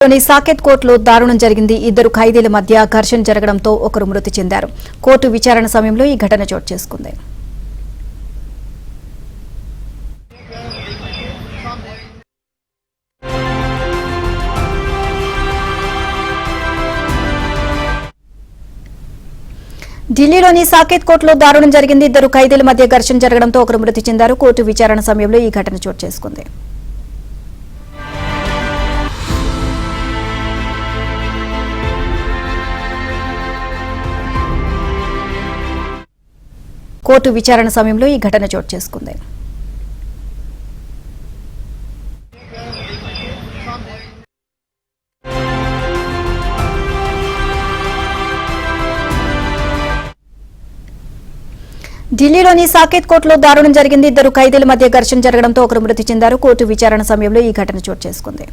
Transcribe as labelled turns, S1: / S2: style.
S1: లోని సాకేత్ కోర్టులో దారుణం జరిగింది. ఇద్దరు ఖైదీల మధ్య ఘర్షణ జరగడంతో ఒకరు మృతి చెందారు. కోర్టు విచారణ సమయంలో ఈ ఘటన చోటు చేసుకుంది. ఢిల్లీలోని సాకేత్ కోర్టులో దారుణం జరిగింది. ఇద్దరు ఖైదీల మధ్య ఘర్షణ జరగడంతో ఒకరు మృతి చెందారు. కోర్టు విచారణ సమయంలో ఈ ఘటన చోటు చేసుకుంది. కోర్టు విచారణ సమయంలో ఈ ఘటన చోటు చేసుకుంది. ఢిల్లీలోని సాకేత్ కోర్టులో దారుణం జరిగింది. ఇద్దరు ఖైదీల మధ్య ఘర్షణ జరగడంతో ఒకరు మృతి చెందారు. కోర్టు విచారణ సమయంలో ఈ ఘటన చోటు చేసుకుంది.